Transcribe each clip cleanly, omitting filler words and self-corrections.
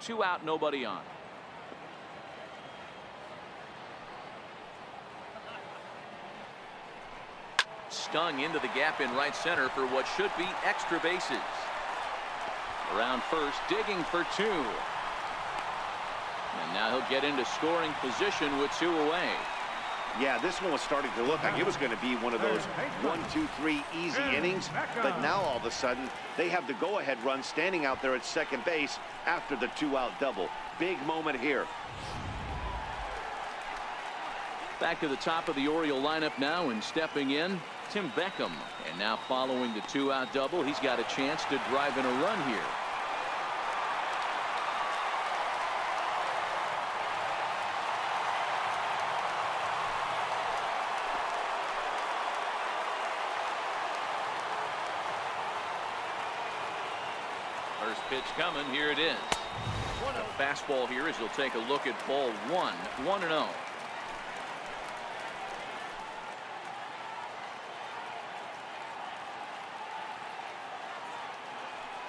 2 out, nobody on. Stung into the gap in right center for what should be extra bases. Around first, digging for 2. And now he'll get into scoring position with 2 away. Yeah, this one was starting to look like it was going to be one of those 1, 2, 3 easy innings. But now all of a sudden, they have the go-ahead run standing out there at second base after the 2-out double. Big moment here. Back to the top of the Oriole lineup now, and stepping in, Tim Beckham. And now following the 2-out double, he's got a chance to drive in a run here. First pitch coming. Here it is. A fastball here as he'll take a look at ball 1. 1-0.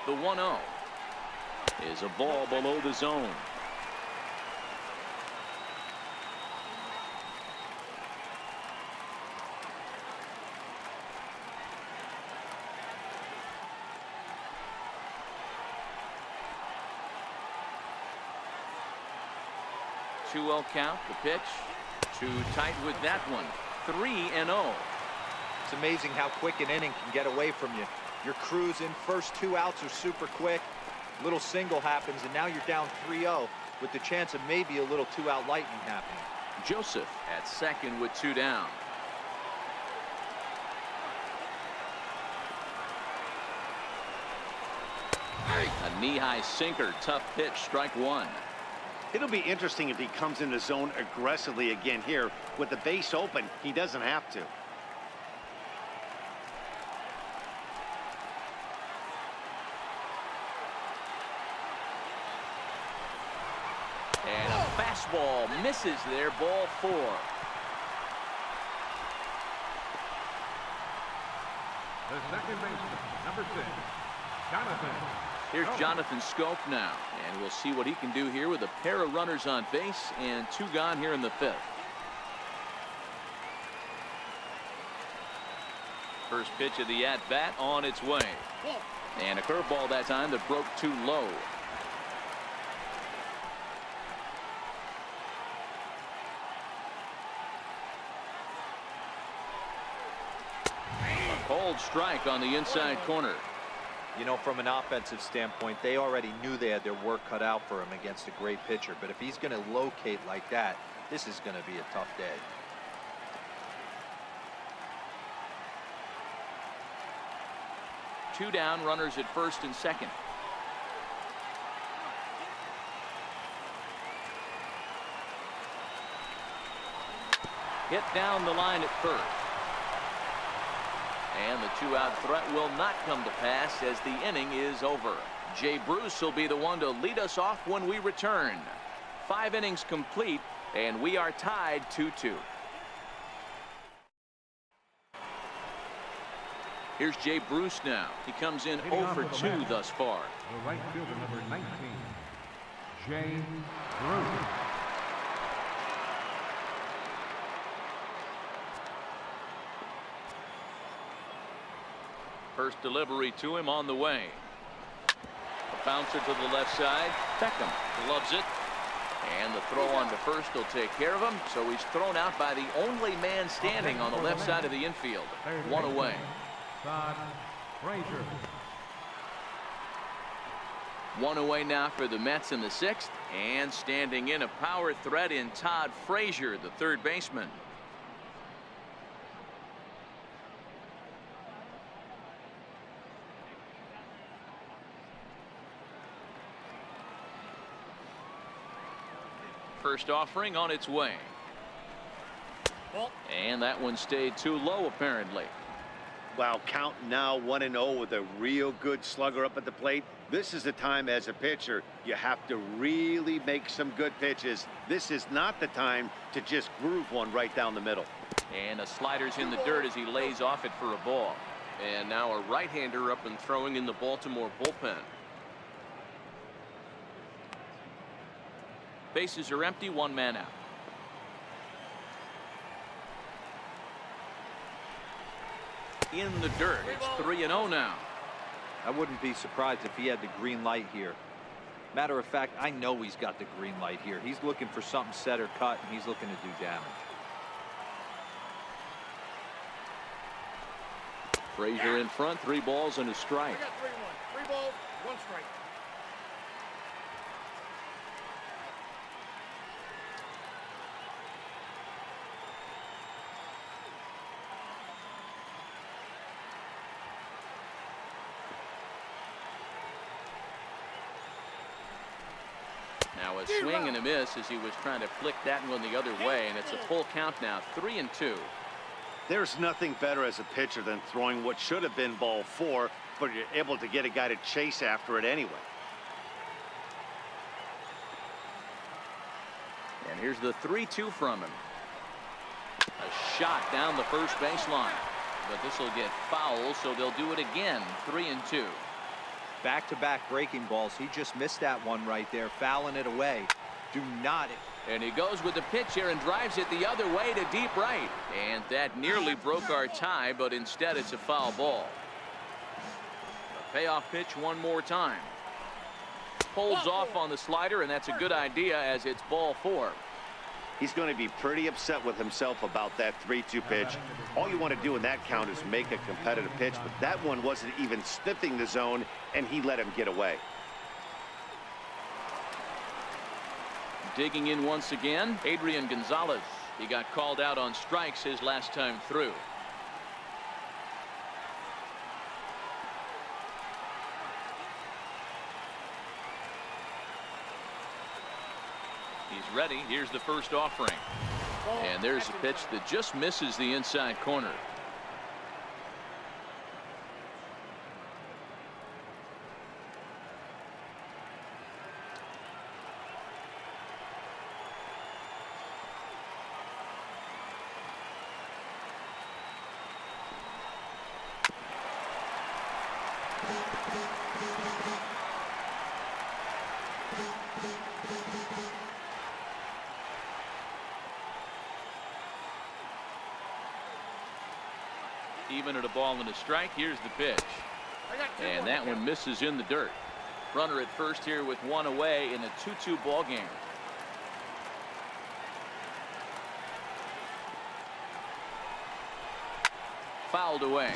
The 1-0 is a ball below the zone. Two-0 count. The pitch too tight with that one. 3-0. It's amazing how quick an inning can get away from you. You're cruising. First 2 outs are super quick. Little single happens, and now you're down 3-0 with the chance of maybe a little 2-out lightning happening. Joseph at second with 2 down. A knee-high sinker. Tough pitch. Strike 1. It'll be interesting if he comes in the zone aggressively again here. With the base open, he doesn't have to. And a fastball misses there. Ball 4. The second baseman, number 6, Jonathan. Here's Jonathan Scope now, and we'll see what he can do here with a pair of runners on base and 2 gone here in the 5th. First pitch of the at-bat on its way. And a curveball that time that broke too low. A cold strike on the inside corner. You know, from an offensive standpoint, they already knew they had their work cut out for him against a great pitcher. But if he's going to locate like that, this is going to be a tough day. Two down, runners at first and second. Hit down the line at first. And the 2-out threat will not come to pass as the inning is over. Jay Bruce will be the one to lead us off when we return. 5 innings complete, and we are tied 2-2. Here's Jay Bruce now. He comes in 0 for 2 thus far. The right fielder, number 19, Jay Bruce. First delivery to him on the way. A bouncer to the left side. Beckham gloves it. And the throw on to first will take care of him. So he's thrown out by the only man standing on the left side of the infield. 1 away. Frazier. 1 away now for the Mets in the 6th. And standing in a power threat in Todd Frazier, the third baseman. First offering on its way. And that one stayed too low apparently. Wow, count now 1-0 with a real good slugger up at the plate. This is the time as a pitcher you have to really make some good pitches. This is not the time to just groove one right down the middle. And a slider's in the dirt as he lays off it for a ball. And now a right-hander up and throwing in the Baltimore bullpen. Bases are empty, one man out. In the dirt. It's 3-0 now. I wouldn't be surprised if he had the green light here. Matter of fact, I know he's got the green light here. He's looking for something set or cut, and he's looking to do damage. Frazier in front, 3 balls and a strike. I got 3-1. 3 balls, 1 strike. Now a swing and a miss as he was trying to flick that one the other way, and it's a full count now, 3-2. There's nothing better as a pitcher than throwing what should have been ball 4, but you're able to get a guy to chase after it anyway. And here's the 3-2 from him. A shot down the first baseline, but this will get foul, so they'll do it again. 3-2. Back-to-back breaking balls. He just missed that one right there, fouling it away. Do not. And he goes with the pitch here and drives it the other way to deep right. And that nearly broke our tie, but instead it's a foul ball. A payoff pitch one more time. Holds off on the slider, and that's a good idea as it's ball 4. He's going to be pretty upset with himself about that 3-2 pitch. All you want to do in that count is make a competitive pitch, but that one wasn't even sniffing the zone, and he let him get away. Digging in once again, Adrian Gonzalez. He got called out on strikes his last time through. He's ready. Here's the first offering. And there's a pitch that just misses the inside corner. Even at a ball and a strike. Here's the pitch, and that one misses in the dirt. Runner at first here with 1 away in a 2-2 ball game. Fouled away.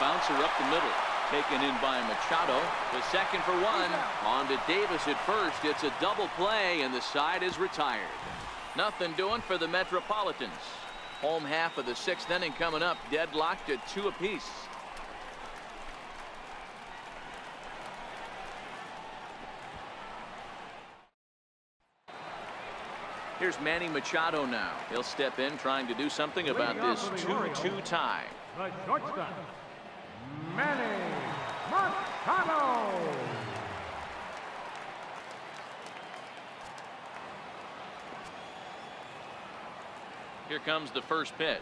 Bouncer up the middle, taken in by Machado. The second for 1. On to Davis at first. It's a double play, and the side is retired. Nothing doing for the Metropolitans. Home half of the 6th inning coming up, deadlocked at 2 apiece. Here's Manny Machado now. He'll step in trying to do something about this 2-2 tie. The shortstop, Manny Machado. Here comes the first pitch.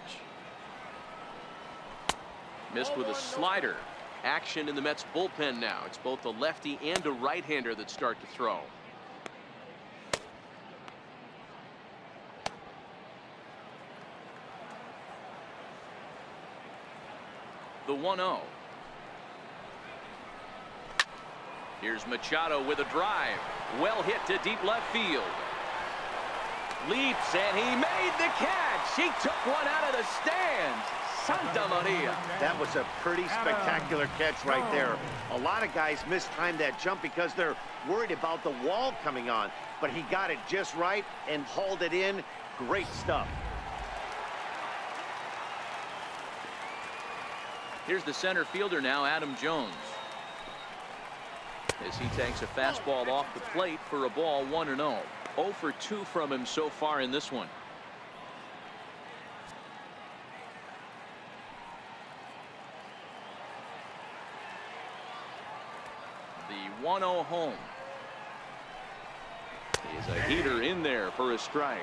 Missed with a slider. Action in the Mets bullpen now. It's both a lefty and a right-hander that start to throw. The 1-0. Here's Machado with a drive. Well hit to deep left field. Leaps, and he made the catch. He took one out of the stands. Santa Maria. That was a pretty spectacular catch right there. A lot of guys mistime that jump because they're worried about the wall coming on. But he got it just right and hauled it in. Great stuff. Here's the center fielder now, Adam Jones. As he takes a fastball off the plate for a ball, 1-0. 0 for 2 from him so far in this one. The 1-0 home. Is a heater in there for a strike.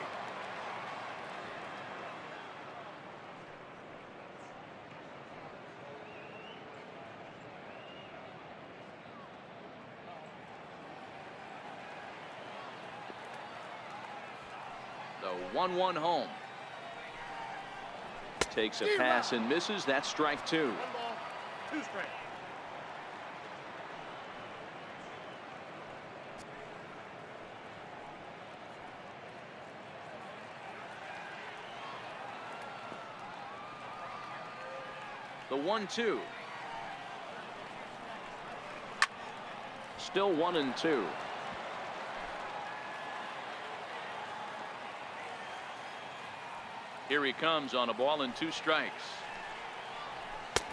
The 1-1 home. Takes a pass and misses. That's strike two. 1 ball, 2 strikes. The 1-2. Still 1-2. Here he comes on a ball and 2 strikes.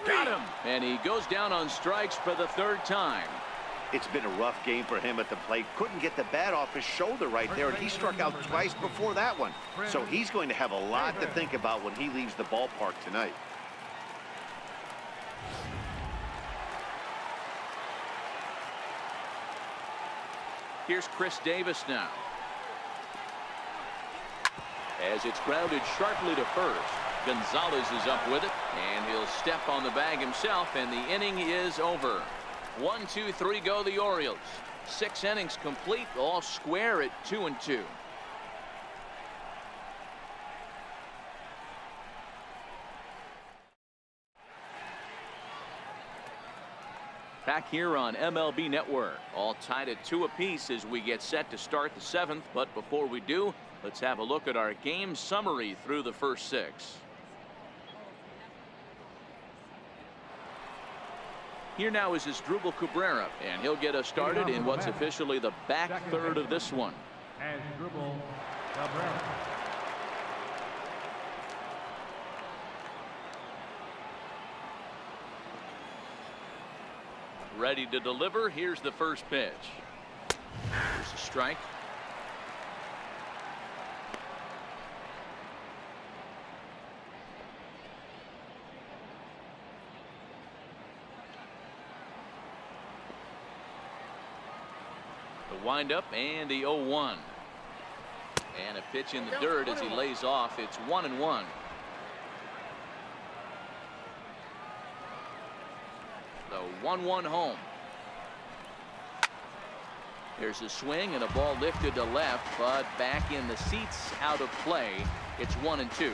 Got him. And he goes down on strikes for the 3rd time. It's been a rough game for him at the plate. Couldn't get the bat off his shoulder right there, and he struck out twice before that one. So he's going to have a lot to think about when he leaves the ballpark tonight. Here's Chris Davis now. As it's grounded sharply to first. Gonzalez is up with it, and he'll step on the bag himself, and the inning is over. 1, 2, 3 go the Orioles. 6 innings complete, all square at 2-2. Back here on MLB Network, all tied at 2 apiece as we get set to start the 7th. But before we do, let's have a look at our game summary through the first 6. Here now is Asdrubal Cabrera, and he'll get us started in what's officially the back third of this one. Asdrubal Cabrera. Ready to deliver. Here's the first pitch. Here's a strike. The windup and the 0-1. And a pitch in the dirt as he lays off. It's 1-1. The 1-1 home. There's a swing and a ball lifted to left, but back in the seats, out of play. It's 1-2.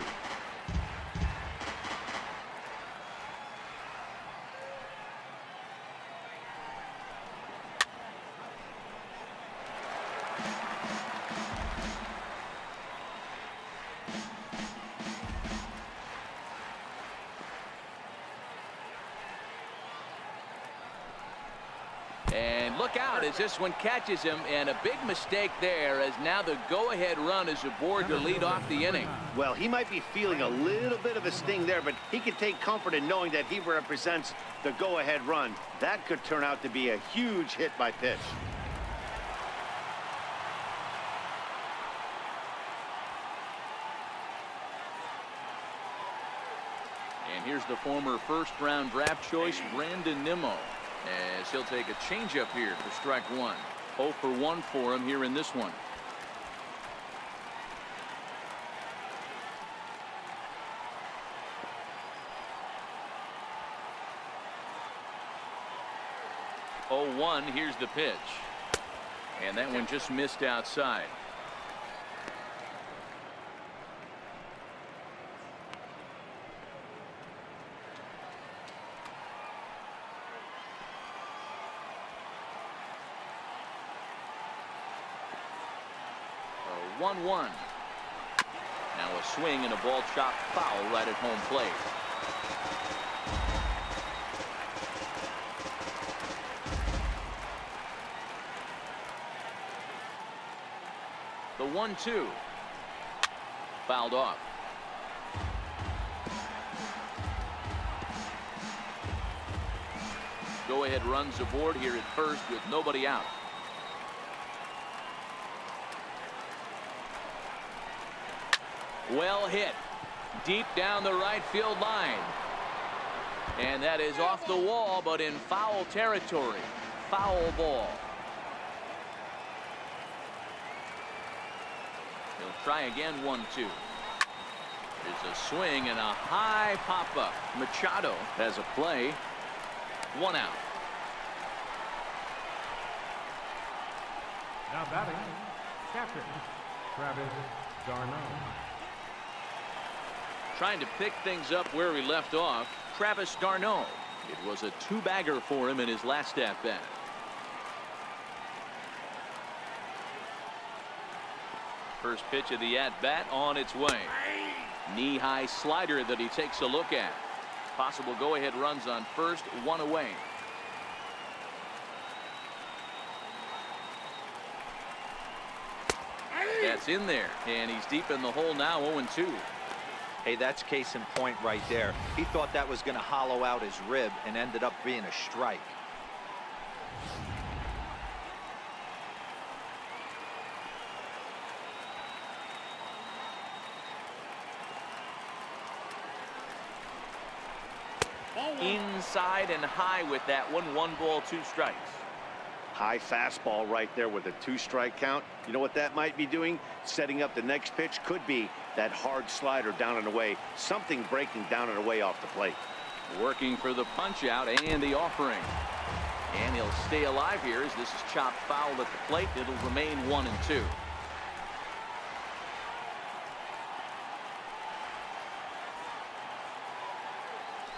And look out as this one catches him, and a big mistake there as now the go-ahead run is aboard to lead off the inning. Well, he might be feeling a little bit of a sting there, but he can take comfort in knowing that he represents the go-ahead run. That could turn out to be a huge hit by pitch. And here's the former first-round draft choice, Brandon Nimmo, as he'll take a changeup here for strike 1. 0 for 1 for him here in this one. Oh, 1. Here's the pitch. And that one just missed outside. Oh, 1-1. Now a swing and a ball chopped foul right at home plate. The 1-2. Fouled off. Go ahead runs aboard here at first with nobody out. Well hit. Deep down the right field line. And that is off the wall, but in foul territory. Foul ball. Try again, 1-2. There's a swing and a high pop up. Machado has a play. 1 out. Now batting, catcher, Travis d'Arnaud. Trying to pick things up where he left off, Travis d'Arnaud. It was a 2-bagger for him in his last at bat. First pitch of the at bat on its way. Knee high slider that he takes a look at. Possible go ahead runs on first, 1 away. That's in there, and he's deep in the hole now, 0-2. Hey, that's case in point right there. He thought that was going to hollow out his rib and ended up being a strike. Inside and high with that one. 1 ball, 2 strikes. High fastball right there with a 2-strike count. You know what that might be doing? Setting up the next pitch. Could be that hard slider down and away. Something breaking down and away off the plate. Working for the punch out and the offering. And he'll stay alive here as this is chopped foul at the plate. It'll remain 1-2.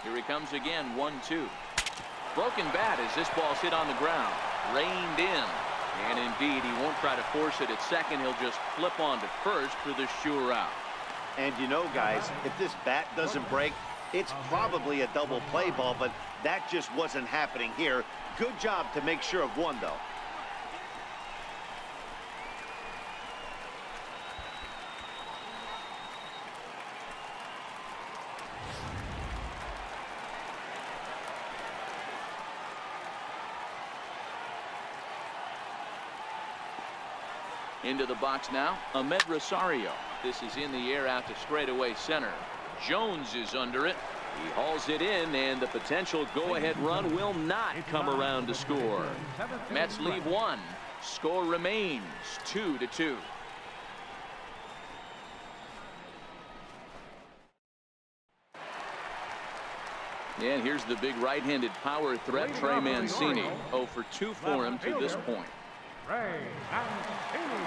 Here he comes again, 1-2. Broken bat as this ball's hit on the ground. Reined in. And indeed, he won't try to force it at second. He'll just flip on to first for the sure out. And you know, guys, if this bat doesn't break, it's probably a double play ball, but that just wasn't happening here. Good job to make sure of one, though. Into the box now, Ahmed Rosario. This is in the air out to straightaway center. Jones is under it. He hauls it in, and the potential go-ahead run will not come around to score. Mets leave 1. Score remains 2-2. And here's the big right-handed power threat, Trey Mancini. 0 for 2 for him to this point. Ray Mancini.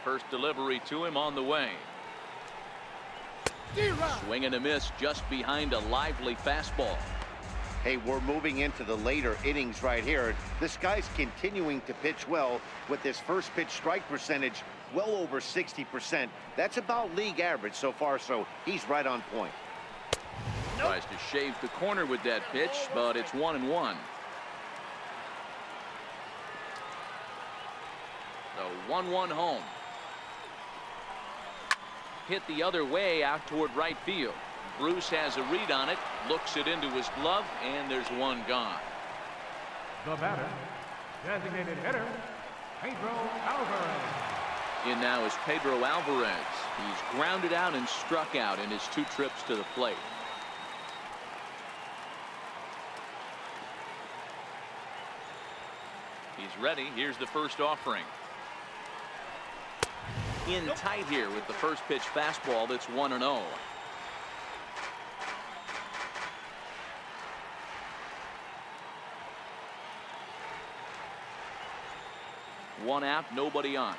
First delivery to him on the way. Swing and a miss just behind a lively fastball. Hey, we're moving into the later innings right here. This guy's continuing to pitch well with his first pitch strike percentage well over 60%. That's about league average so far, so he's right on point. Tries to shave the corner with that pitch, but it's 1-1. The 1-1 home. Hit the other way out toward right field. Bruce has a read on it, looks it into his glove, and there's one gone. The batter, designated hitter, Pedro Alvarez. In now is Pedro Alvarez. He's grounded out and struck out in his 2 trips to the plate. He's ready. Here's the first offering. In tight here with the first pitch fastball that's 1-0. One out, nobody on.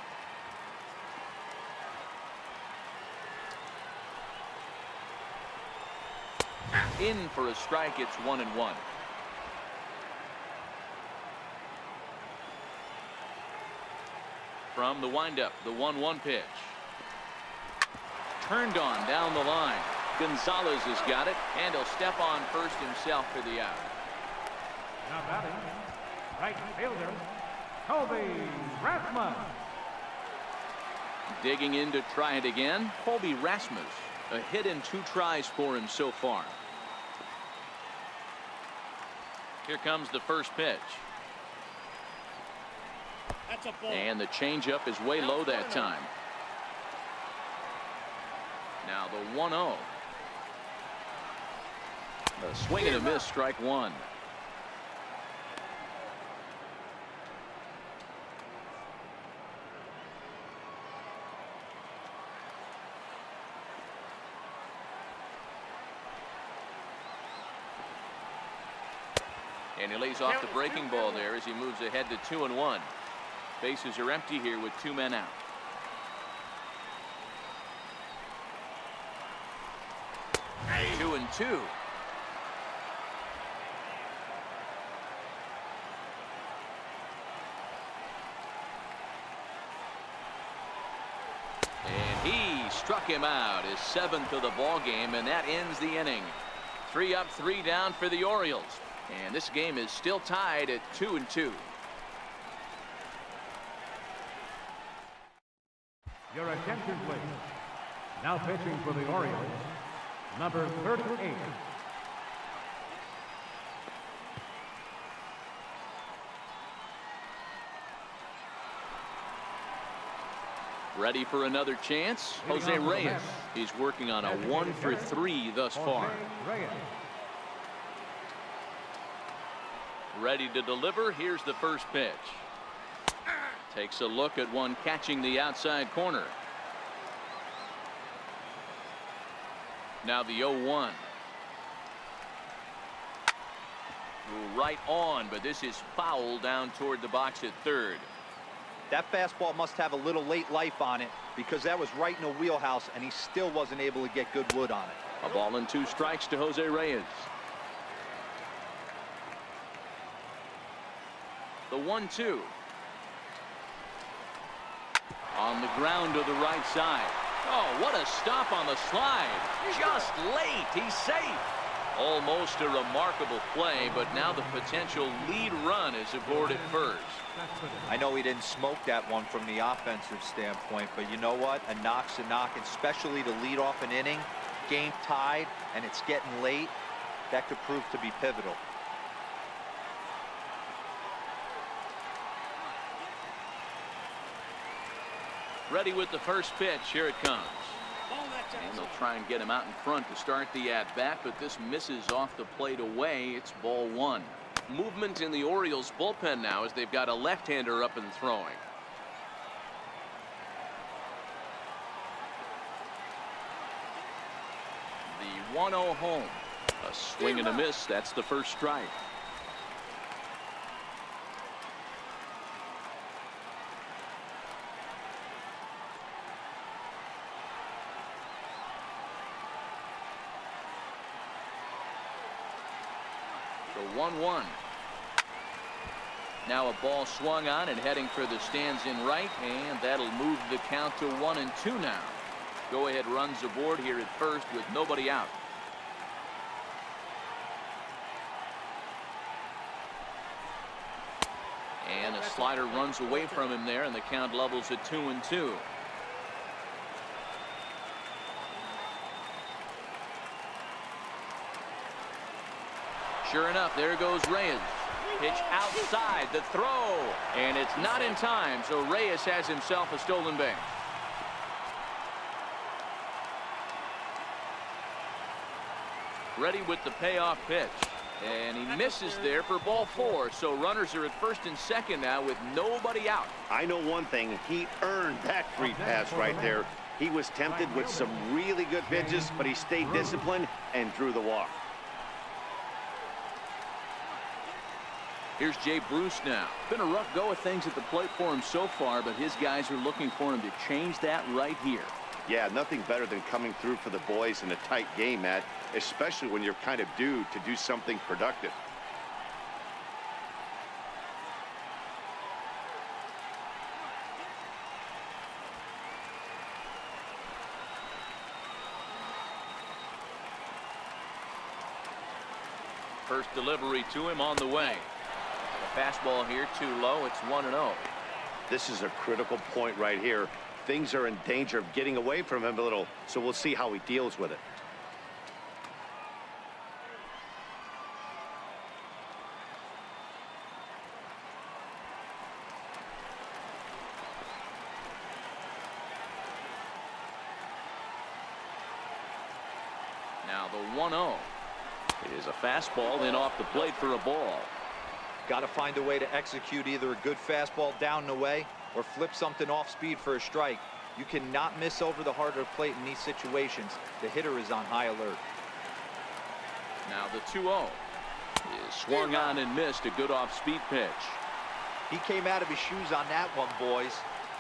In for a strike. It's 1-1. From the windup, the 1-1 pitch. Turned on down the line. Gonzalez has got it, and he'll step on first himself for the out. Now batting, right fielder, Colby Rasmus. Digging in to try it again, Colby Rasmus. A hit in 2 tries for him so far. Here comes the first pitch. That's a ball. And the changeup is way low that time. Now the 1-0. A swing and a miss, strike one. And he lays off the breaking ball there as he moves ahead to 2-1. Bases are empty here with 2 men out. Two and two. And he struck him out, his 7th of the ball game, and that ends the inning. 3 up, 3 down for the Orioles. And this game is still tied at 2-2. Your attention, please. Now pitching for the Orioles, number 38. Ready for another chance? Jose Reyes. He's working on a 1 for 3 thus far. Ready to deliver. Here's the first pitch. Takes a look at one catching the outside corner. Now the 0-1. Right on, but this is foul down toward the box at third. That fastball must have a little late life on it because that was right in the wheelhouse and he still wasn't able to get good wood on it. A ball and 2 strikes to Jose Reyes. The 1-2. On the ground to the right side. Oh, what a stop on the slide. Just late. He's safe. Almost a remarkable play, but now the potential lead run is aboard at first. I know he didn't smoke that one from the offensive standpoint, but you know what? A knock's a knock, especially to lead off an inning, game tied, and it's getting late. That could prove to be pivotal. Ready with the first pitch. Here it comes. And they'll try and get him out in front to start the at-bat, but this misses off the plate away. It's ball 1. Movement in the Orioles bullpen now as they've got a left-hander up and throwing. The 1-0 home. A swing and a miss. That's the first strike. The 1-1. Now a ball swung on and heading for the stands in right, and that'll move the count to 1-2 now. Go ahead runs aboard here at first with nobody out. And a slider runs away from him there, and the count levels at 2-2. Sure enough, there goes Reyes. Pitch outside, the throw, and it's not in time, so Reyes has himself a stolen base. Ready with the payoff pitch, and he misses there for ball 4, so runners are at first and second now with nobody out. I know one thing, he earned that free pass right there. He was tempted with some really good pitches, but he stayed disciplined and drew the walk. Here's Jay Bruce now. Been a rough go of things at the plate for him so far, but his guys are looking for him to change that right here. Yeah, nothing better than coming through for the boys in a tight game, Matt, especially when you're kind of due to do something productive. First delivery to him on the way. The fastball here too low. It's 1-0. This is a critical point right here. Things are in danger of getting away from him a little, so we'll see how he deals with it. Now the 1-0. It is a fastball in off the plate for a ball. Got to find a way to execute either a good fastball down and away or flip something off speed for a strike. You cannot miss over the heart of the plate in these situations. The hitter is on high alert. Now the 2-0 is swung on and missed. A good off-speed pitch. He came out of his shoes on that one, boys.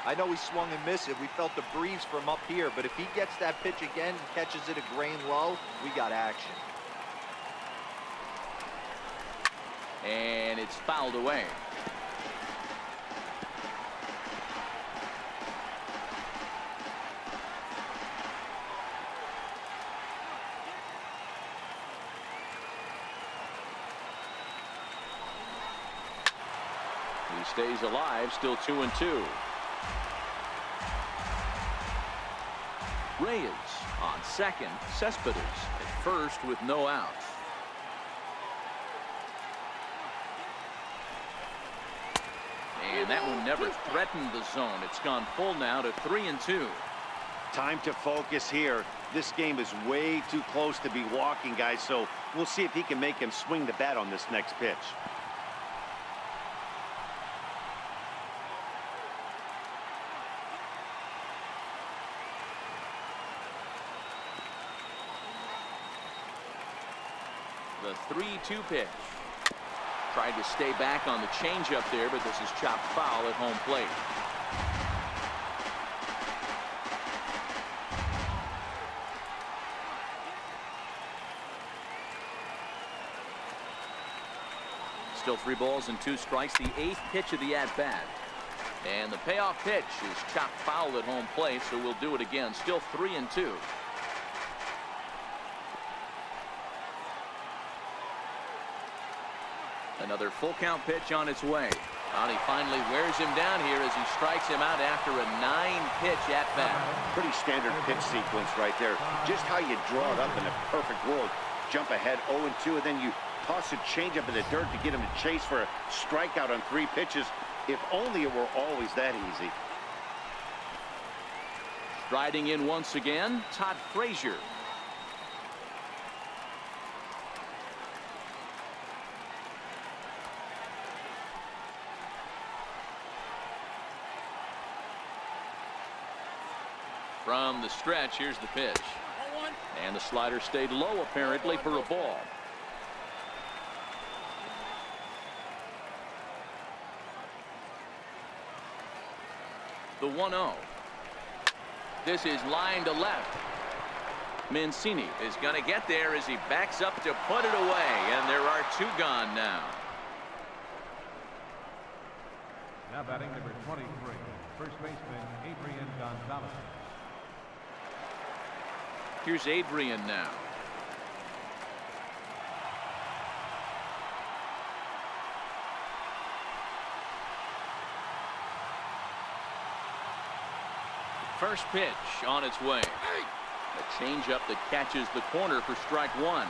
I know he swung and missed it. We felt the breeze from up here, but if he gets that pitch again and catches it a grain low, we got action. And it's fouled away. He stays alive, still 2-2. Reyes on second, Cespedes at first with no outs. And that one never threatened the zone. It's gone full now to 3-2. Time to focus here. This game is way too close to be walking, guys, so we'll see if he can make him swing the bat on this next pitch. The 3-2 pitch. Tried to stay back on the changeup there, but this is chopped foul at home plate. Still 3 balls and 2 strikes. The 8th pitch of the at-bat. And the payoff pitch is chopped foul at home plate, so we'll do it again. Still 3-2. Another full count pitch on its way. And he finally wears him down here as he strikes him out after a 9-pitch at bat. Pretty standard pitch sequence right there. Just how you draw it up in a perfect world. Jump ahead 0-2, and then you toss a changeup in the dirt to get him to chase for a strikeout on 3 pitches. If only it were always that easy. Striding in once again, Todd Frazier. From the stretch, here's the pitch. And the slider stayed low, apparently, for a ball. The 1-0. This is line to left. Mancini is going to get there as he backs up to put it away, and there are 2 gone now. Now batting number 23, first baseman Adrian Gonzalez. Here's Adrian now. First pitch on its way. A changeup that catches the corner for strike 1.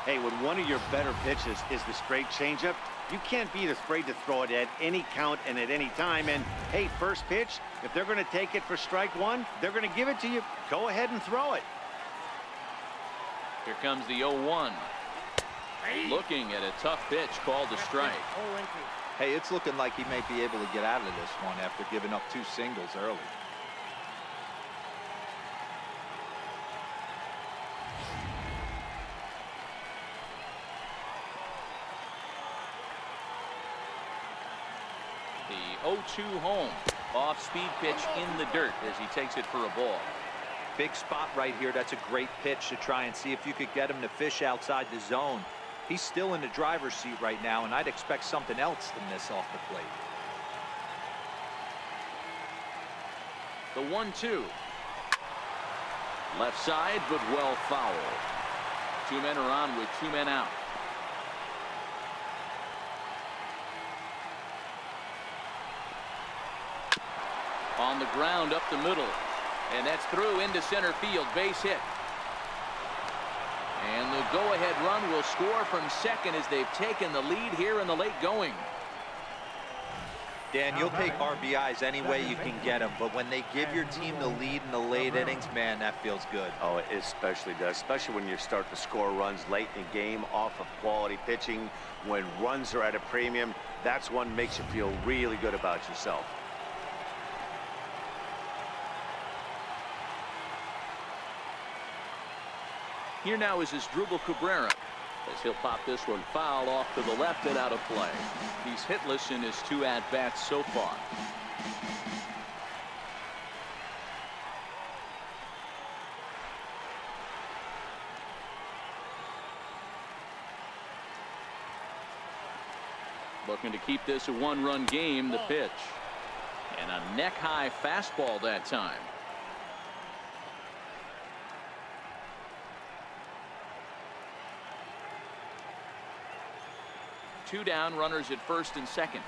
Hey, when one of your better pitches is the straight changeup, you can't be afraid to throw it at any count and at any time. And hey, first pitch, if they're going to take it for strike 1, they're going to give it to you. Go ahead and throw it. Here comes the 0-1. Looking at a tough pitch called a strike. Hey, it's looking like he may be able to get out of this one after giving up 2 singles early. The 0-2 home. Off-speed pitch in the dirt as he takes it for a ball. Big spot right here. That's a great pitch to try and see if you could get him to fish outside the zone. He's still in the driver's seat right now, and I'd expect something else to miss off the plate. The 1-2. Left side, but well foul. 2 men are on with 2 men out. On the ground up the middle. And that's through into center field. Base hit. And the go-ahead run will score from second as they've taken the lead here in the late going. Dan, you'll take RBIs any way you can get them, but when they give your team the lead in the late innings, man, that feels good. Oh, it especially does, especially when you start to score runs late in the game off of quality pitching. When runs are at a premium, that's one makes you feel really good about yourself. Here now is Asdrubal Cabrera, as he'll pop this one foul off to the left and out of play. He's hitless in his 2 at-bats so far. Looking to keep this a 1-run game, the pitch. And a neck-high fastball that time. Two down, runners at first and second.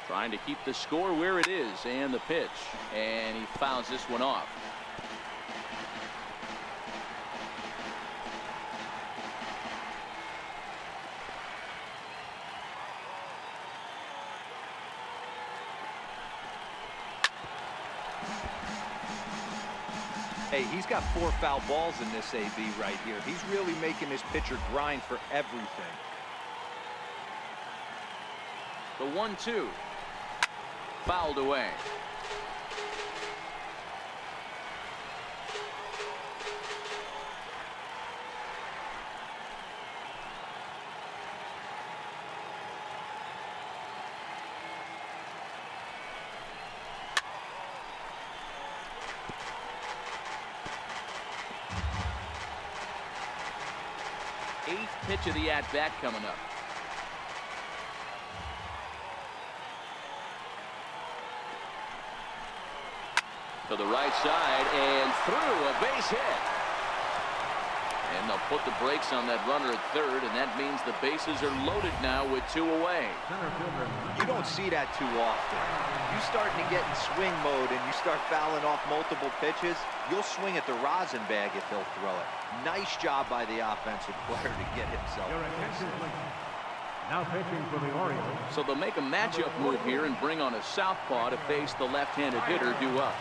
Trying to keep the score where it is, and the pitch, and he fouls this one off. Hey, he's got 4 foul balls in this AB right here. He's really making his pitcher grind for everything. The 1-2. Fouled away. Eighth pitch of the at-bat coming up. To the right side and through, a base hit. And they'll put the brakes on that runner at third, and that means the bases are loaded now with 2 away. You don't see that too often. You starting to get in swing mode and you start fouling off multiple pitches, you'll swing at the rosin bag if he'll throw it. Nice job by the offensive player to get himself. Now pitching for the Orioles. So they'll make a matchup move here and bring on a southpaw to face the left-handed hitter due up.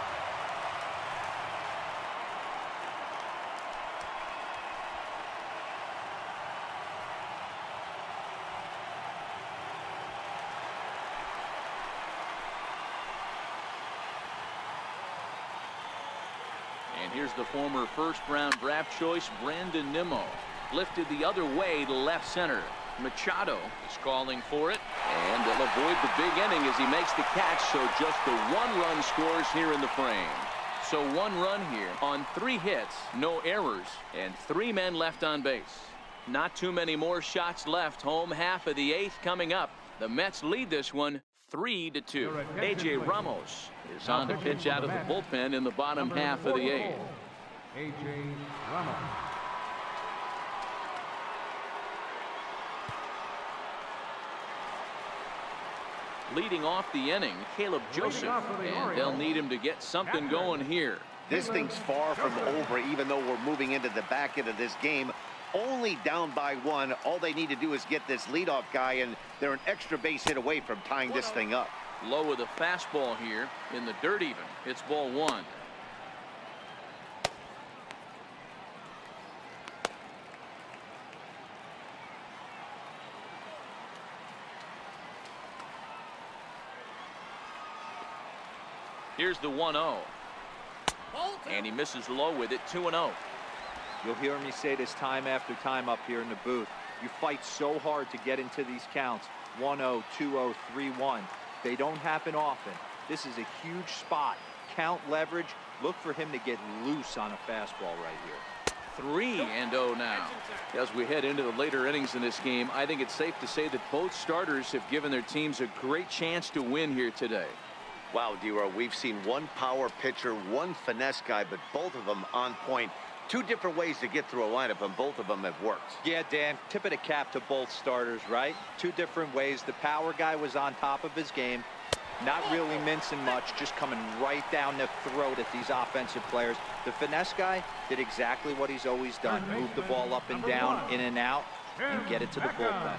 And here's the former first-round draft choice, Brandon Nimmo. Lifted the other way to left center. Machado is calling for it, and they'll avoid the big inning as he makes the catch, so just the 1-run scores here in the frame. So 1 run here on 3 hits, no errors, and 3 men left on base. Not too many more shots left. Home half of the 8th coming up. The Mets lead this one 3-2. A.J. Ramos is on to pitch out of the bullpen in the bottom half of the 8th. A.J. Ramos. Leading off the inning, Caleb Joseph, and they'll need him to get something going here. This thing's far from over, even though we're moving into the back end of this game. Only down by 1. All they need to do is get this leadoff guy, and they're an extra base hit away from tying this thing up. Low with a fastball here in the dirt even. It's ball 1. Here's the 1-0. And he misses low with it, 2-0. You'll hear me say this time after time up here in the booth. You fight so hard to get into these counts. 1-0, 2-0, 3-1. They don't happen often. This is a huge spot. Count leverage. Look for him to get loose on a fastball right here. 3-0 now. As we head into the later innings in this game, I think it's safe to say that both starters have given their teams a great chance to win here today. Wow, D-Row, we've seen one power pitcher, one finesse guy, but both of them on point. Two different ways to get through a lineup, and both of them have worked. Yeah, Dan, tip of the cap to both starters, right? Two different ways. The power guy was on top of his game, not really mincing much, just coming right down the throat at these offensive players. The finesse guy did exactly what he's always done. Move the ball up and down, in and out, and get it to the bullpen.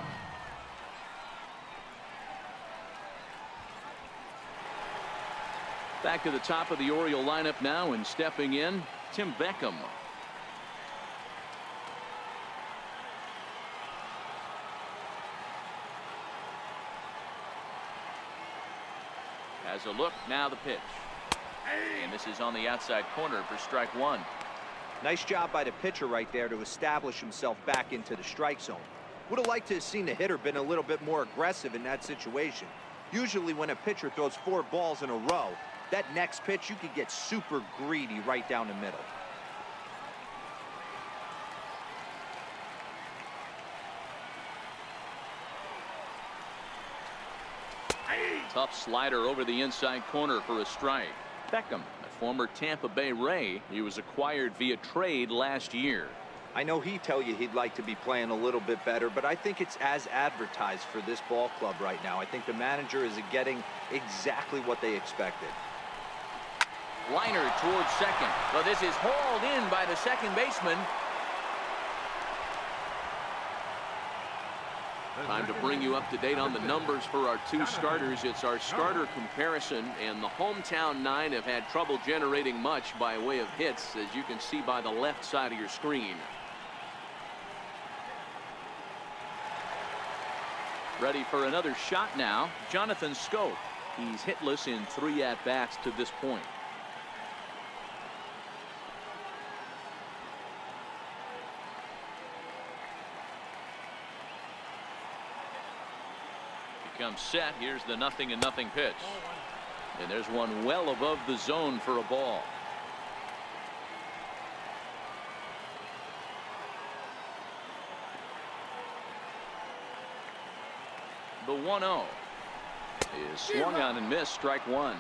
Back to the top of the Oriole lineup now, and stepping in, Tim Beckham. Has a look, now the pitch. And this is on the outside corner for strike one. Nice job by the pitcher right there to establish himself back into the strike zone. Would have liked to have seen the hitter been a little bit more aggressive in that situation. Usually when a pitcher throws 4 balls in a row, that next pitch you could get super greedy right down the middle. Tough slider over the inside corner for a strike. Beckham, a former Tampa Bay Ray. He was acquired via trade last year. I know he'd tell you he'd like to be playing a little bit better, but I think it's as advertised for this ball club right now. I think the manager is getting exactly what they expected. Liner towards second. Well, this is hauled in by the second baseman. Time to bring you up to date on the numbers for our two starters. It's our starter comparison, and the hometown 9 have had trouble generating much by way of hits, as you can see by the left side of your screen. Ready for another shot now, Jonathan Schoop. He's hitless in 3 at-bats to this point. Comes set. Here's the 0-0 pitch, and there's one well above the zone for a ball. The 1-0 is swung on and missed. Strike one.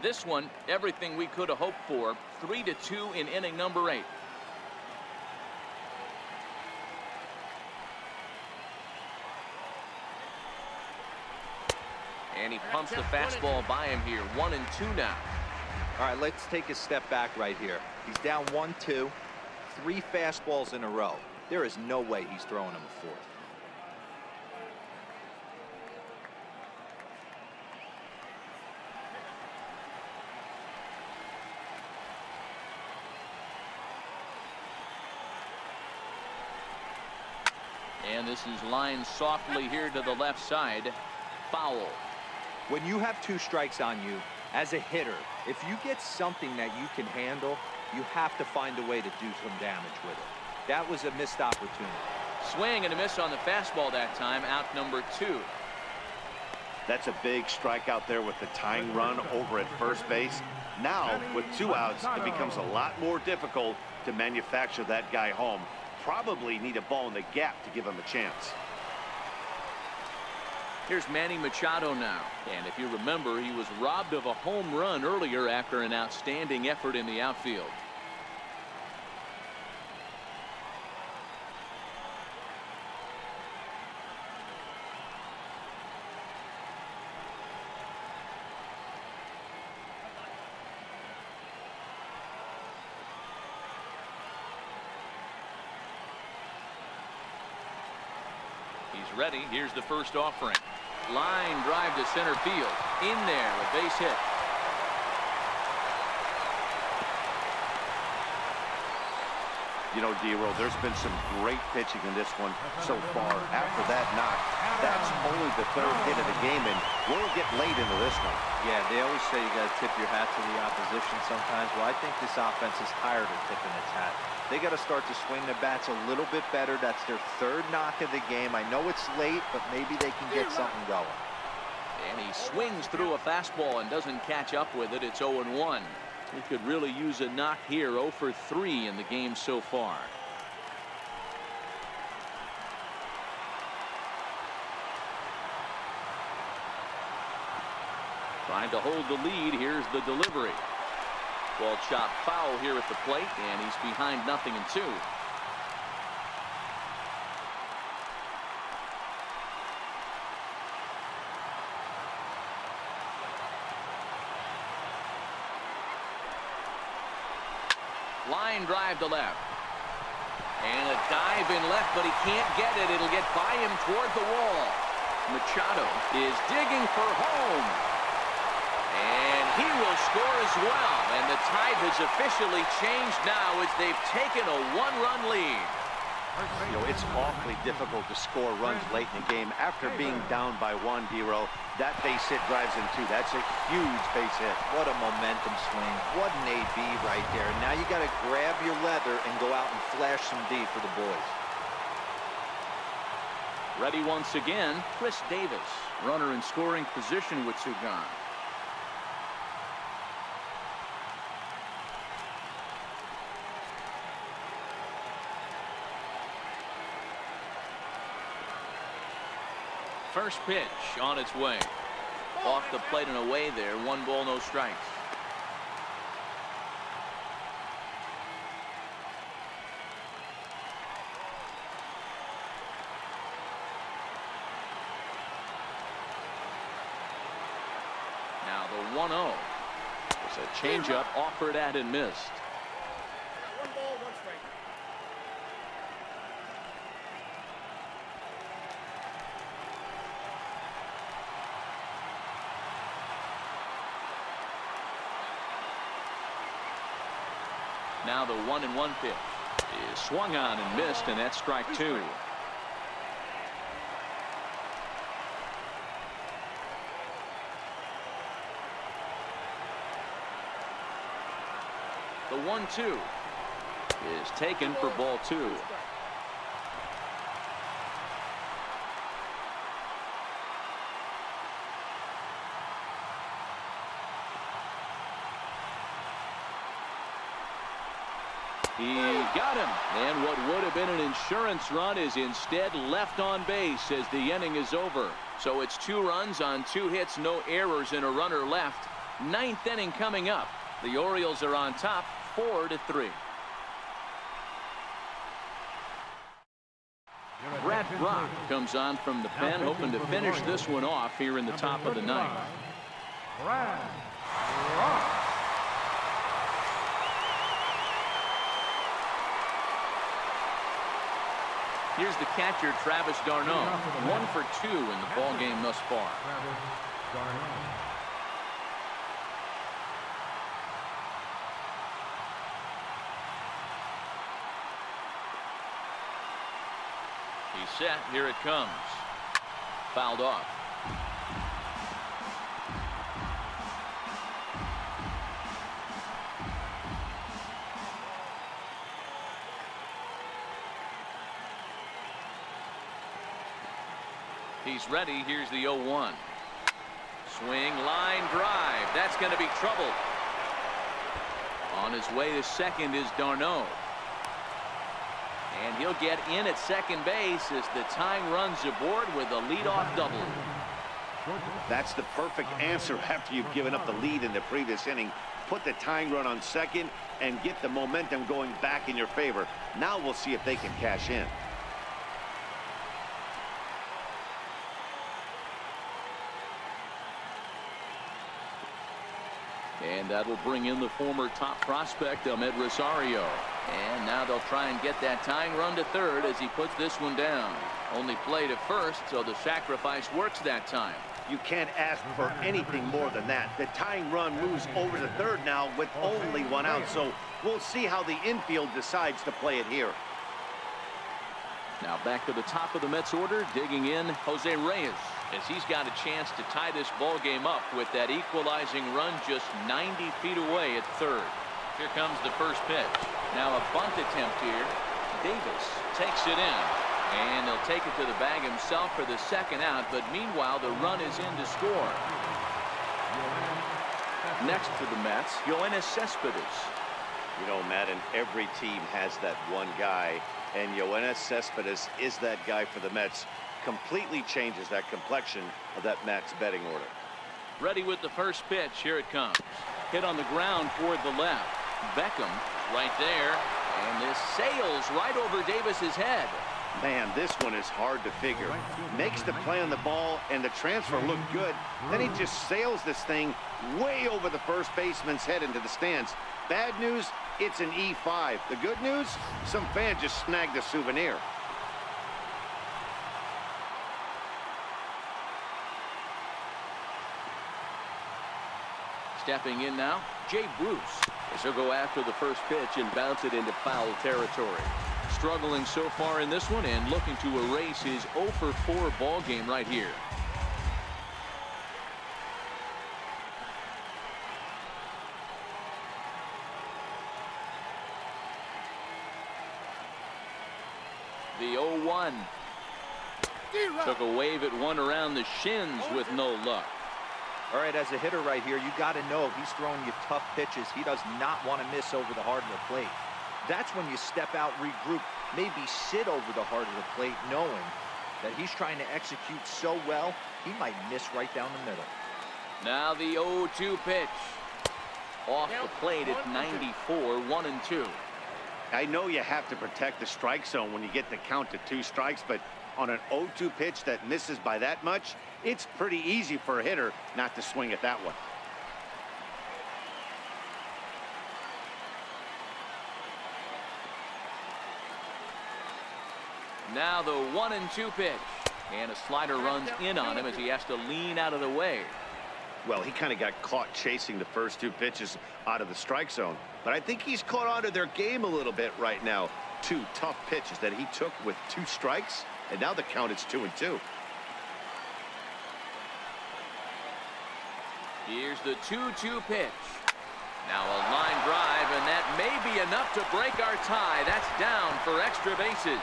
This one, everything we could have hoped for. 3-2 in inning number 8. And he pumps the fastball by him here. 1-2 now. All right, let's take a step back right here. He's down 1-2, 3 fastballs in a row. There is no way he's throwing him a 4th. And this is lined softly here to the left side. Foul. When you have 2 strikes on you, as a hitter, if you get something that you can handle, you have to find a way to do some damage with it. That was a missed opportunity. Swing and a miss on the fastball that time. Out number 2. That's a big strikeout there with the tying run over at first base. Now, with 2 outs, it becomes a lot more difficult to manufacture that guy home. Probably need a ball in the gap to give him a chance. Here's Manny Machado now, and if you remember, he was robbed of a home run earlier after an outstanding effort in the outfield. He's ready. Here's the first offering. Line drive to center field. In there, a base hit. You know, D-Roll, there's been some great pitching in this one so far. After that knock, that's only the 3rd hit of the game, and we'll get late into this one. Yeah, they always say you got to tip your hat to the opposition sometimes. Well, I think this offense is tired of tipping its hat. They got to start to swing the bats a little bit better. That's their 3rd knock of the game. I know it's late, but maybe they can get something going. And he swings through a fastball and doesn't catch up with it. It's 0-1. He could really use a knock here. 0 for 3 in the game so far. Trying to hold the lead. Here's the delivery. Ball chopped foul here at the plate, and he's behind 0-2. Line drive to left. And a dive in left, but he can't get it. It'll get by him toward the wall. Machado is digging for home. And he will score as well. And the tide has officially changed now as they've taken a one-run lead. You know, it's awfully difficult to score runs late in the game after being down by 1, D-Row. That base hit drives in 2. That's a huge base hit. What a momentum swing. What an AB right there. Now you got to grab your leather and go out and flash some D for the boys. Ready once again, Chris Davis. Runner in scoring position with two gone. First pitch on its way. Off the plate and away there. 1 ball, no strikes. Now the 1-0. It's a changeup offered at and missed. 1 ball, 1 strike. Now the 1-1 pitch is swung on and missed, and that's strike 2. The 1-2 is taken for ball 2. He got him, and what would have been an insurance run is instead left on base as the inning is over. So it's 2 runs on 2 hits, no errors, and a runner left. 9th inning coming up. The Orioles are on top 4-3. Brett Brock comes on from the pen, hoping to finish this one off here in the top of the 9th. Brett Brock. Here's the catcher, Travis d'Arnaud. 1 for 2 in the ball game thus far. Travis d'Arnaud. He's set. Here it comes. Fouled off. He's ready. Here's the 0-1. Swing, line drive. That's going to be trouble. On his way to second is d'Arnaud. And he'll get in at second base as the tying runs aboard with a leadoff double. That's the perfect answer after you've given up the lead in the previous inning. Put the tying run on second and get the momentum going back in your favor. Now we'll see if they can cash in. And that will bring in the former top prospect, Ahmed Rosario. And now they'll try and get that tying run to third as he puts this one down. Only play to first, so the sacrifice works that time. You can't ask for anything more than that. The tying run moves over to third now with only 1 out, so we'll see how the infield decides to play it here. Now back to the top of the Mets order, digging in Jose Reyes, as he's got a chance to tie this ball game up with that equalizing run just 90 feet away at third. Here comes the first pitch. Now a bunt attempt here. Davis takes it in, and he'll take it to the bag himself for the second out, but meanwhile the run is in to score. Next for the Mets, Yoenis Cespedes. You know, Madden, every team has that one guy, and Yoenis Cespedes is that guy for the Mets. Completely changes that complexion of that Mets betting order. Ready with the first pitch. Here it comes. Hit on the ground toward the left. Beckham right there. And this sails right over Davis's head. Man, this one is hard to figure. Makes the play on the ball, and the transfer looked good. Then he just sails this thing way over the first baseman's head into the stands. Bad news, it's an E5. The good news, some fan just snagged a souvenir. Stepping in now, Jay Bruce. As he'll go after the first pitch and bounce it into foul territory. Struggling so far in this one and looking to erase his 0 for 4 ball game right here. The 0-1. Took a wave at one around the shins with no luck. All right, as a hitter right here, you got to know if he's throwing you tough pitches, he does not want to miss over the heart of the plate. That's when you step out, regroup, maybe sit over the heart of the plate, knowing that he's trying to execute so well, he might miss right down the middle. Now the 0-2 pitch. Off the plate at 94, 1-2. I know you have to protect the strike zone when you get the count to 2 strikes, but on an 0-2 pitch that misses by that much, it's pretty easy for a hitter not to swing at that one. Now the 1-2 pitch. And a slider runs in on him as he has to lean out of the way. Well, he kind of got caught chasing the first 2 pitches out of the strike zone. But I think he's caught on to their game a little bit right now. 2 tough pitches that he took with 2 strikes. And now the count is 2-2. Here's the 2-2 pitch. Now a line drive, and that may be enough to break our tie. That's down for extra bases.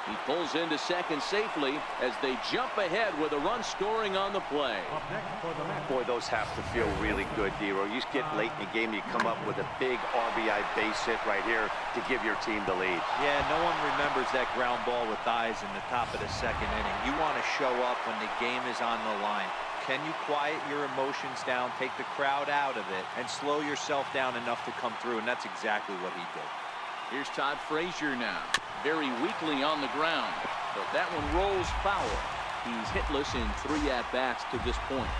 He pulls into second safely as they jump ahead with a run scoring on the play. Up next for the Mets. Boy, those have to feel really good, Dero. You just get late in the game, you come up with a big RBI base hit right here to give your team the lead. Yeah, no one remembers that ground ball with eyes in the top of the second inning. You want to show up when the game is on the line. Can you quiet your emotions down, take the crowd out of it, and slow yourself down enough to come through? And that's exactly what he did. Here's Todd Frazier now. Very weakly on the ground, but that one rolls foul. He's hitless in 3 at-bats to this point.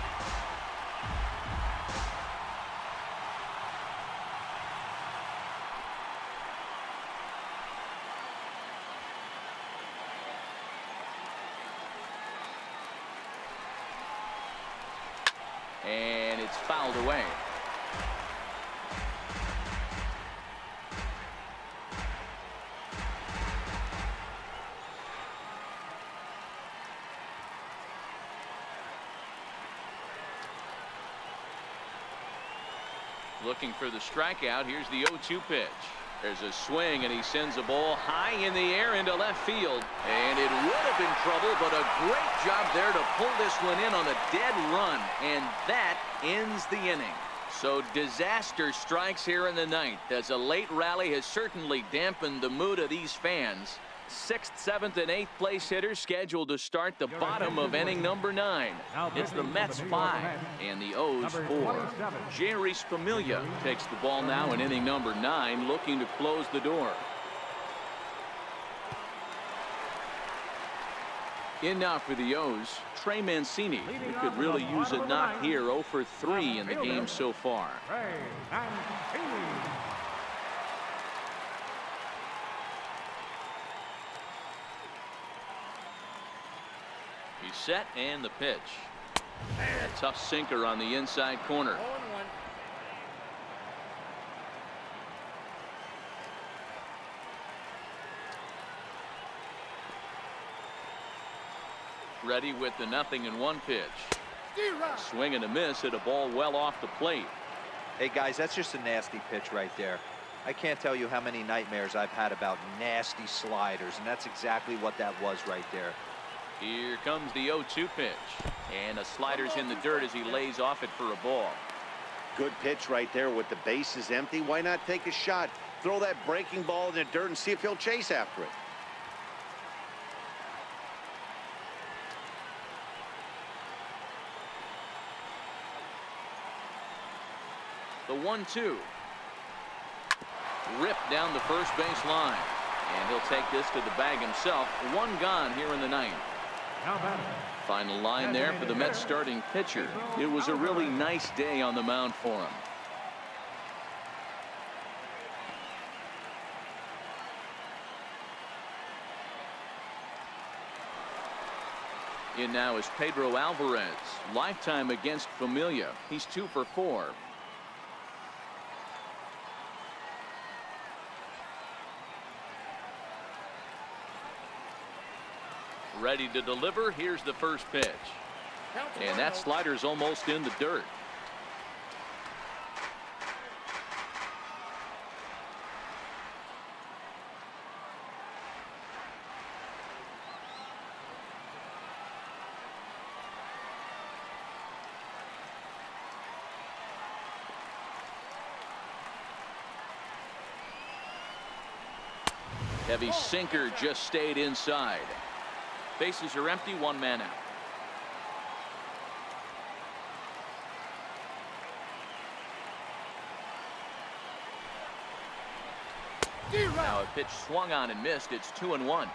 And it's fouled away. Looking for the strikeout. Here's the 0-2 pitch. There's a swing, and he sends a ball high in the air into left field. And it would have been trouble, but a great job there to pull this one in on a dead run. And that ends the inning. So disaster strikes here in the 9th, as a late rally has certainly dampened the mood of these fans. 6th, 7th, and 8th place hitters scheduled to start the bottom of inning number 9. It's the Mets 5 and the O's 4. Jerry Familia takes the ball now in inning number 9, looking to close the door. In now for the O's, Trey Mancini, who could really use a knock here. 0 for 3 in the game so far. Trey Mancini. He's set, and the pitch. A tough sinker on the inside corner. 0-1. Ready with the 0-1 pitch. Swing and a miss at a ball well off the plate. Hey, guys, that's just a nasty pitch right there. I can't tell you how many nightmares I've had about nasty sliders, and that's exactly what that was right there. Here comes the 0-2 pitch. And a slider's in the dirt as he lays off it for a ball. Good pitch right there with the bases empty. Why not take a shot? Throw that breaking ball in the dirt and see if he'll chase after it. The 1-2. Ripped down the first base line. And he'll take this to the bag himself. One gone here in the ninth. Now batting. Final line there for the Mets starting pitcher. It was a really nice day on the mound for him. In now is Pedro Alvarez. Lifetime against Familia. He's 2 for 4. Ready to deliver. Here's the first pitch. And that slider's almost in the dirt. Heavy sinker just stayed inside. Bases are empty, one man out. Now a pitch swung on and missed. It's 2-1.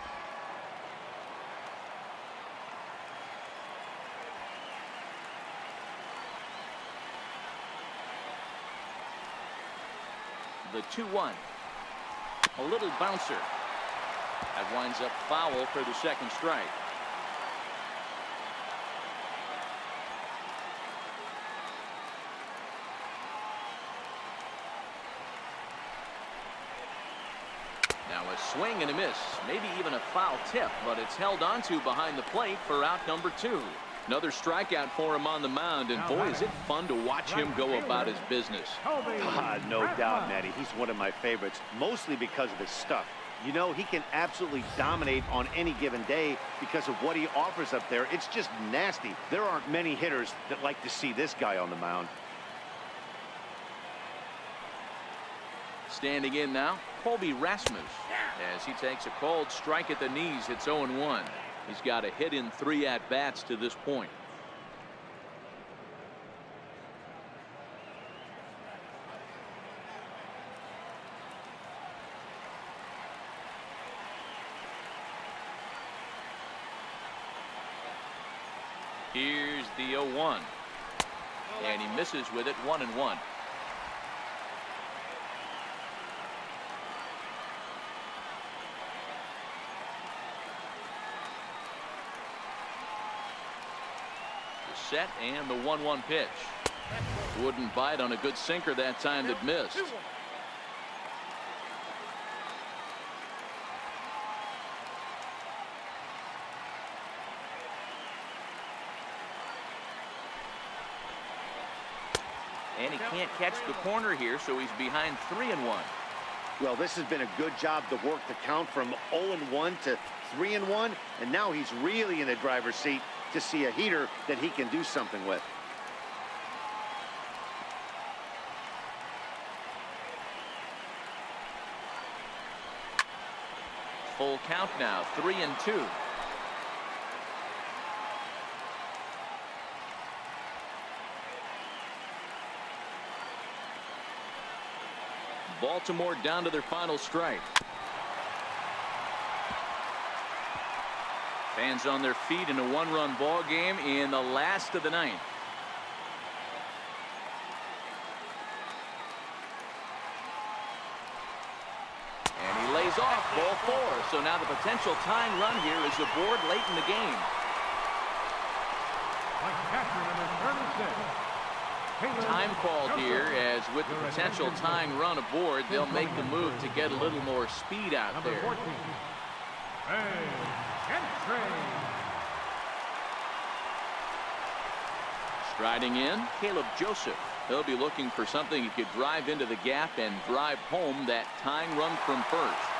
The 2-1. A little bouncer. That winds up foul for the second strike. Now a swing and a miss. Maybe even a foul tip, but it's held onto behind the plate for out number 2. Another strikeout for him on the mound, and boy, is it fun to watch him go about his business. No doubt, Matty. He's one of my favorites, mostly because of his stuff. You know, he can absolutely dominate on any given day because of what he offers up there. It's just nasty. There aren't many hitters that like to see this guy on the mound. Standing in now, Colby Rasmus, as he takes a cold strike at the knees. It's 0-1. He's got a hit in 3 at-bats to this point. Here's the 0-1. And he misses with it. 1-1. Set and the 1-1 pitch. Wouldn't bite on a good sinker that time that missed. And he can't catch the corner here, so he's behind 3-1. Well, this has been a good job to work the count from 0-1 to 3-1, and now he's really in the driver's seat to see a heater that he can do something with. Full count now, 3-2. Baltimore down to their final strike. Fans on their feet in a 1-run ball game in the last of the ninth. And he lays off ball 4. So now the potential tying run here is aboard late in the game. Time called here, as with the potential tying run aboard, they'll make the move to get a little more speed out there. Striding in, Caleb Joseph. He'll be looking for something he could drive into the gap and drive home that tying run from first.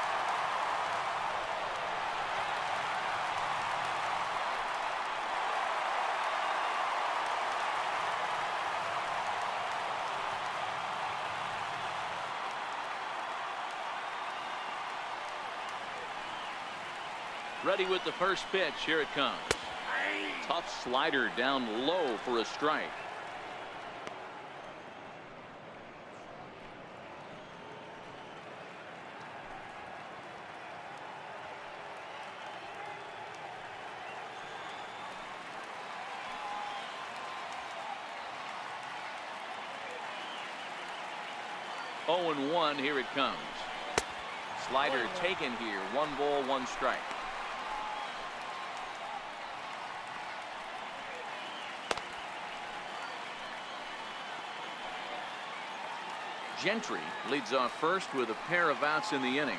Ready with the first pitch. Here it comes. Tough slider down low for a strike. 0-1. Here it comes. Slider taken here. 1 ball, 1 strike. Gentry leads off first with a pair of outs in the inning.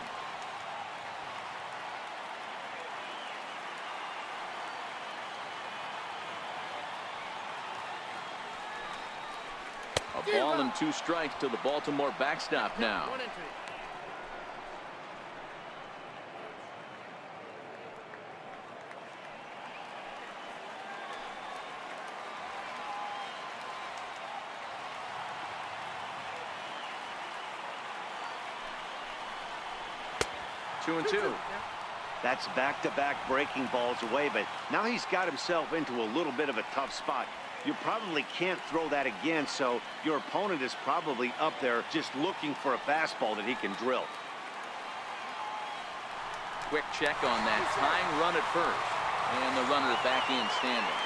A ball and 2 strikes to the Baltimore backstop now. 1-2. 2-2. That's back-to-back breaking balls away, but now he's got himself into a little bit of a tough spot. You probably can't throw that again, so your opponent is probably up there just looking for a fastball that he can drill. Quick check on that tying run at first, and the runner back in standing.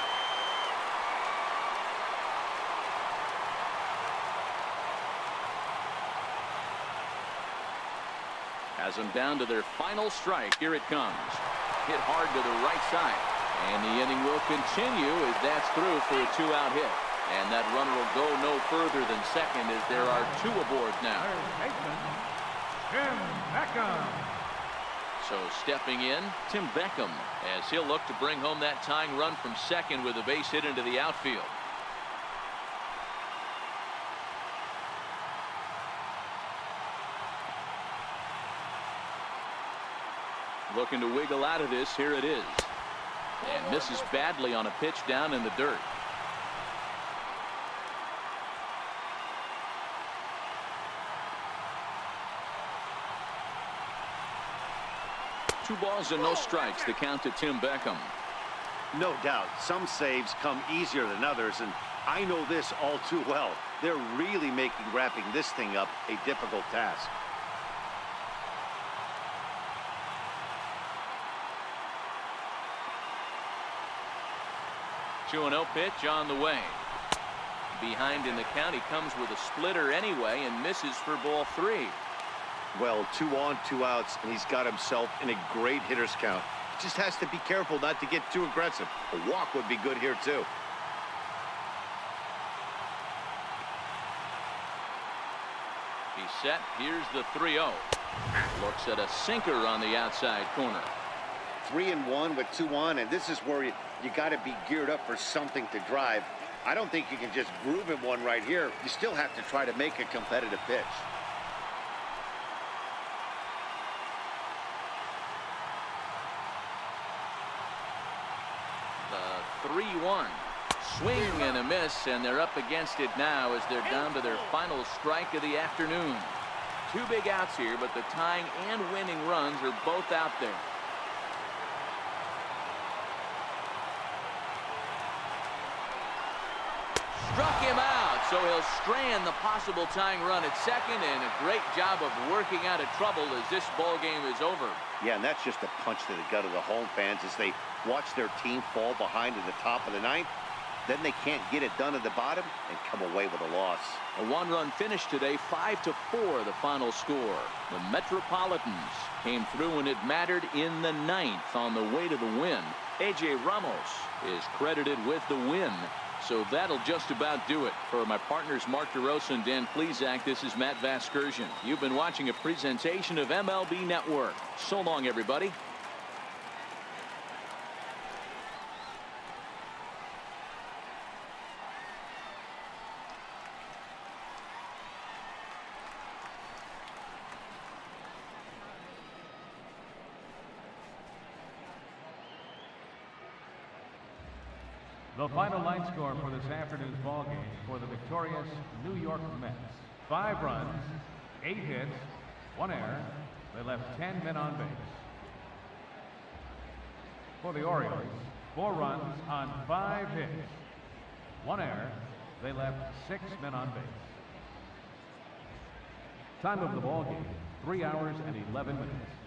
Has them down to their final strike. Here it comes. Hit hard to the right side. And the inning will continue as that's through for a 2-out hit. And that runner will go no further than second as there are 2 aboard now. Third baseman, Tim Beckham. So stepping in, Tim Beckham, as he'll look to bring home that tying run from second with a base hit into the outfield. Looking to wiggle out of this. Here it is. And misses badly on a pitch down in the dirt. Two balls and no strikes. The count to Tim Beckham. No doubt, some saves come easier than others, and I know this all too well. They're really making wrapping this thing up a difficult task. Two and 0 pitch on the way. Behind in the count, he comes with a splitter anyway and misses for ball 3. Well, 2 on, 2 outs, and he's got himself in a great hitter's count. Just has to be careful not to get too aggressive. A walk would be good here too. He's set. Here's the 3-0. Looks at a sinker on the outside corner. 3-1 with 2 on, and this is where you got to be geared up for something to drive. I don't think you can just groove him one right here. You still have to try to make a competitive pitch. The 3-1. Swing and a miss, and they're up against it now as they're down to their final strike of the afternoon. 2 big outs here, but the tying and winning runs are both out there. Struck him out, so he'll strand the possible tying run at second, and a great job of working out of trouble as this ball game is over. Yeah, and that's just a punch to the gut of the home fans as they watch their team fall behind at the top of the 9th. Then they can't get it done at the bottom and come away with a loss. A 1-run finish today, 5-4 the final score. The Metropolitans came through when it mattered in the 9th on the way to the win. A.J. Ramos is credited with the win. So that'll just about do it. For my partners Mark DeRosa and Dan Plesac, this is Matt Vasgersian. You've been watching a presentation of MLB Network. So long, everybody. The final line score for this afternoon's ball game for the victorious New York Mets. 5 runs, 8 hits, 1 error. They left 10 men on base. For the Orioles, 4 runs on 5 hits, 1 error. They left 6 men on base. Time of the ball game, 3 hours and 11 minutes.